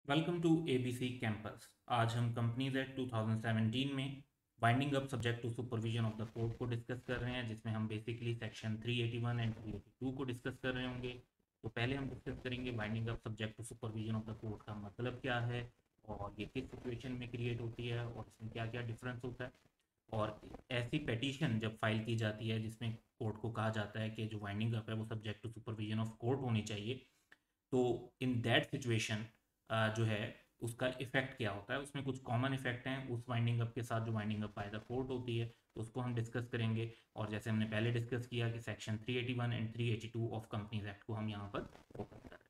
Welcome to ABC campus. आज हम companies act 2017 में winding up subject to supervision of the court को discuss कर रहे हैं, जिसमें हम बेसिकली सेक्शन 381 एंड 382 को डिस्कस कर रहे होंगे। तो पहले हम डिस्कस करेंगे winding up subject to supervision of the court का मतलब क्या है और ये किस सिचुएशन में क्रिएट होती है और इसमें क्या क्या डिफरेंस होता है। और ऐसी पेटिशन जब फाइल की जाती है जिसमें कोर्ट को कहा जाता है कि जो वाइंडिंग अप है वो subject to supervision of court होनी चाहिए, तो इन दैट सिचुएशन जो है उसका इफेक्ट क्या होता है। उसमें कुछ कॉमन इफेक्ट हैं उस वाइंडिंग अप के साथ जो winding up by the court होती है, तो उसको हम डिस्कस करेंगे। और जैसे हमने पहले डिस्कस किया कि section 381 and 382 of companies act को हम यहाँ पर ओपन कर रहे हैं।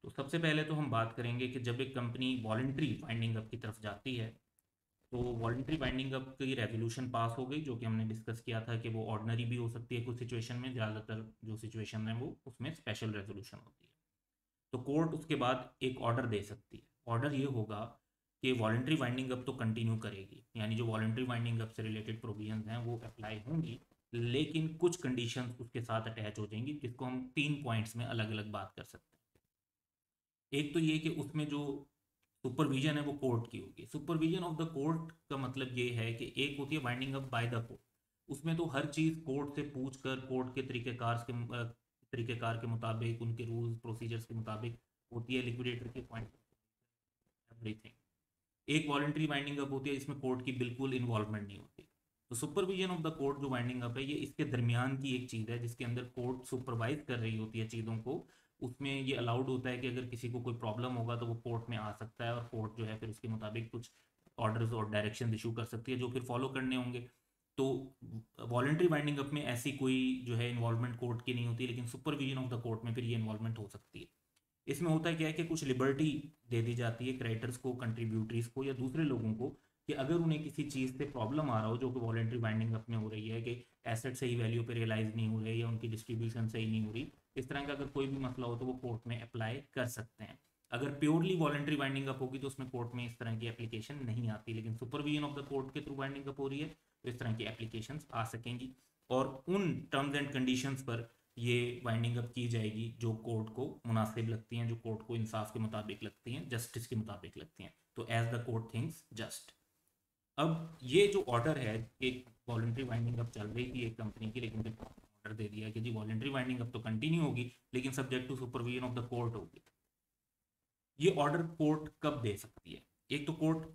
तो सबसे पहले तो हम बात करेंगे कि जब एक कंपनी वॉलंटरी वाइंडिंग अप की तरफ जाती है, तो वॉलंटरी बाइंडिंग अप की रेजोल्यूशन पास हो गई, जो कि हमने डिस्कस किया था कि वो ऑर्डनरी भी हो सकती है कुछ सिचुएशन में, ज़्यादातर जो सिचुएशन है वो उसमें स्पेशल रेजोल्यूशन होती है। तो कोर्ट उसके बाद एक ऑर्डर दे सकती है। ऑर्डर ये होगा कि वॉलंटरी वाइंडिंग अप तो कंटिन्यू करेगी, यानी जो वॉलंटरी वाइंडिंग अप से रिलेटेड प्रोविजंस हैं वो अप्लाई होंगी, लेकिन कुछ कंडीशंस उसके साथ अटैच हो जाएंगी, जिसको हम 3 पॉइंट्स में अलग अलग बात कर सकते हैं। एक तो ये कि उसमें जो सुपरविजन है वो कोर्ट की होगी। सुपरविजन ऑफ द कोर्ट का मतलब ये है कि एक होती है binding up by the court, उसमें तो हर चीज़ कोर्ट से पूछ कर कोर्ट के तरीक़ेकार के मुताबिक, उनके रूल्स प्रोसीजर्स के मुताबिक होती है, लिक्विडेटर के पॉइंट एवरीथिंग। एक वॉलंटरी वाइंडिंग अप होती है जिसमें कोर्ट की बिल्कुल इन्वॉल्वमेंट नहीं होती। तो सुपरविजन ऑफ द कोर्ट जो वाइंडिंग अप है ये इसके दरमियान की एक चीज़ है, जिसके अंदर कोर्ट सुपरवाइज कर रही होती है चीज़ों को। उसमें ये अलाउड होता है कि अगर किसी को कोई प्रॉब्लम होगा तो वो कोर्ट में आ सकता है, और कोर्ट जो है फिर उसके मुताबिक कुछ ऑर्डर्स और डायरेक्शन इशू कर सकती है जो फिर फॉलो करने होंगे। तो वॉलंटरी वाइंडिंग अप में ऐसी कोई जो है इन्वॉल्वमेंट कोर्ट की नहीं होती, लेकिन सुपरविजन ऑफ द कोर्ट में फिर ये इन्वॉल्वमेंट हो सकती है। इसमें होता है क्या है कि कुछ लिबर्टी दे दी जाती है क्रेडिटर्स को, कंट्रीब्यूटरीज को या दूसरे लोगों को, कि अगर उन्हें किसी चीज़ से प्रॉब्लम आ रहा हो जो कि वॉलेंट्री बाइंडिंग अप में हो रही है, कि एसेट सही वैल्यू पे रियलाइज नहीं हो रही या उनकी डिस्ट्रीब्यूशन सही नहीं हो रही, इस तरह का अगर कोई भी मसला हो तो वो कोर्ट में अप्लाई कर सकते हैं। अगर प्योरली वॉलेंट्री बाइंडिंग अप होगी तो उसमें कोर्ट में इस तरह की एप्लीकेशन नहीं आती, लेकिन सुपरविजन ऑफ द कोर्ट के थ्रू बाइंडिंग अप हो रही है तो इस तरह की एप्लीकेशन आ सकेंगी। और उन टर्म्स एंड कंडीशंस पर ये वाइंडिंग अप की जाएगी जो कोर्ट को मुनासिब लगती हैं, जो कोर्ट को इंसाफ के मुताबिक लगती हैं, जस्टिस के मुताबिक लगती हैं, तो as the court thinks just. अब ये जो ऑर्डर है, एक वॉलंटरी वाइंडिंग अप चल रही थी एक कंपनी की, लेकिन फिर ऑर्डर दे दिया कि जी वॉलंटरी वाइंडिंग अप तो कंटिन्यू होगी लेकिन subject to supervision of the court होगी। ये ऑर्डर कोर्ट कब दे सकती है? एक तो court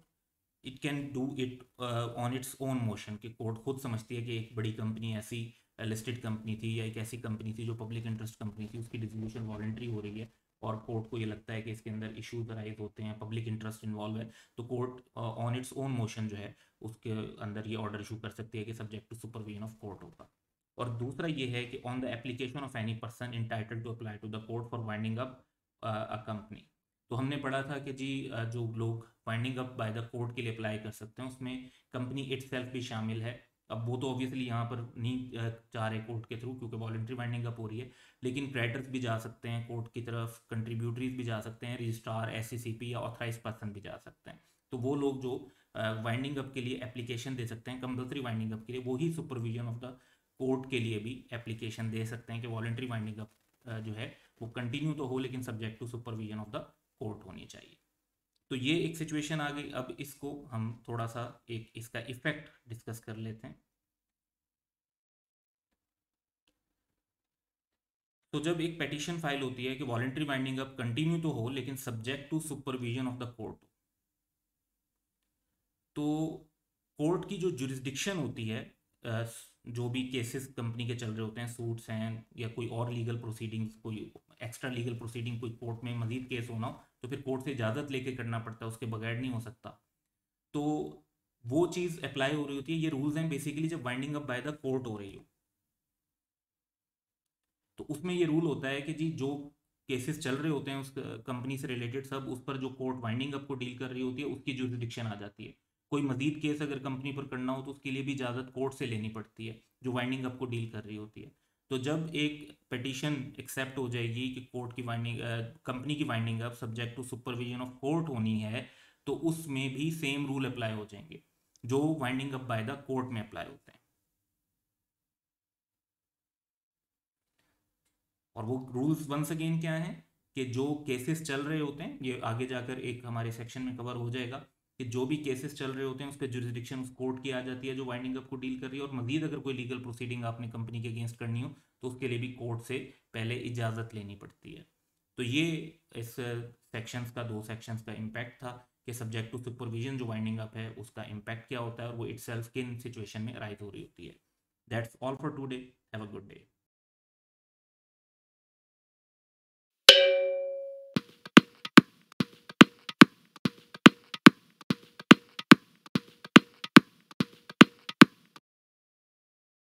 it can do it on its own motion, कि कोर्ट खुद समझती है कि एक बड़ी कंपनी ऐसी लिस्टेड कंपनी थी या एक ऐसी कंपनी थी जो पब्लिक इंटरेस्ट कंपनी थी, उसकी डिसोल्यूशन वॉलंटरी हो रही है और कोर्ट को ये लगता है कि इसके अंदर इश्यूज राइज होते हैं, पब्लिक इंटरेस्ट इन्वॉल्व है, तो court on its own motion जो है उसके अंदर ये ऑर्डर इशू कर सकती है कि subject to supervision of court होगा। और दूसरा ये है कि on the application of any person entitled to apply to the court for winding up a company. तो हमने पढ़ा था कि जी जो लोग winding up by the court के लिए अप्लाई कर सकते हैं उसमें कंपनी इटसेल्फ भी शामिल है। अब वो तो ऑब्वियसली यहाँ पर नहीं जा रहे कोर्ट के थ्रू, क्योंकि वॉलंटरी वाइंडिंग अप हो रही है, लेकिन क्रेडिटर्स भी जा सकते हैं कोर्ट की तरफ, कंट्रीब्यूटरीज भी जा सकते हैं, रजिस्ट्रार, एससीसीपी या ऑथराइज पर्सन भी जा सकते हैं। तो वो लोग जो वाइंडिंग अप के लिए एप्लीकेशन दे सकते हैं कंपल्सरी वाइंडिंग अप के लिए, वही सुपरविजन ऑफ द कोर्ट के लिए भी एप्लीकेशन दे सकते हैं कि वॉलंटरी वाइंडिंग अप जो है वो कंटिन्यू तो हो लेकिन subject to supervision of the court होनी चाहिए। तो ये एक सिचुएशन आ गई। अब इसको हम थोड़ा सा एक इसका इफेक्ट डिस्कस कर लेते हैं। तो जब एक पेटिशन फाइल होती है कि वॉलंटरी बाइंडिंग अप कंटिन्यू तो हो लेकिन subject to supervision of the court, तो कोर्ट की जो जुरिस्डिक्शन होती है, जो भी केसेस कंपनी के चल रहे होते हैं, सूट्स हैं या कोई और लीगल प्रोसीडिंग्स, कोई एक्स्ट्रा लीगल प्रोसीडिंग, कोई कोर्ट में मजीद केस होना हो तो फिर कोर्ट से इजाज़त लेके करना पड़ता है, उसके बगैर नहीं हो सकता। तो वो चीज़ अप्लाई हो रही होती है। ये रूल्स हैं बेसिकली जब winding up by the court हो रही हो, तो उसमें ये रूल होता है कि जी जो केसेस चल रहे होते हैं उस कंपनी से रिलेटेड, सब उस पर जो कोर्ट वाइंडिंग अप को डील कर रही होती है उसकी जुरिस्डिक्शन आ जाती है। कोई मजीद केस अगर कंपनी पर करना हो तो उसके लिए भी इजाज़त कोर्ट से लेनी पड़ती है जो वाइंडिंग अप को डील कर रही होती है। तो जब एक पिटीशन एक्सेप्ट हो जाएगी कि कोर्ट की वाइंडिंग कंपनी की winding up subject to supervision of court होनी है, तो उसमें भी सेम रूल अप्लाई हो जाएंगे जो winding up by the court में अप्लाई होते हैं। और वो रूल्स वंस अगेन क्या है कि जो केसेस चल रहे होते हैं, ये आगे जाकर एक हमारे सेक्शन में कवर हो जाएगा कि जो भी केसेस चल रहे होते हैं उसके जुरिस्डिक्शन उस कोर्ट की आ जाती है जो वाइंडिंग अप को डील कर रही है। और मजीद अगर कोई लीगल प्रोसीडिंग आपने कंपनी के अगेंस्ट करनी हो तो उसके लिए भी कोर्ट से पहले इजाज़त लेनी पड़ती है। तो ये इस सेक्शंस का, दो सेक्शंस का इम्पैक्ट था कि सब्जेक्ट टू सुपरविजन जो वाइंडिंग अप है उसका इम्पैक्ट क्या होता है और वो इटसेल्फ किन सिचुएशन में अराइज हो रही होती है। That's all for today. Have a good day.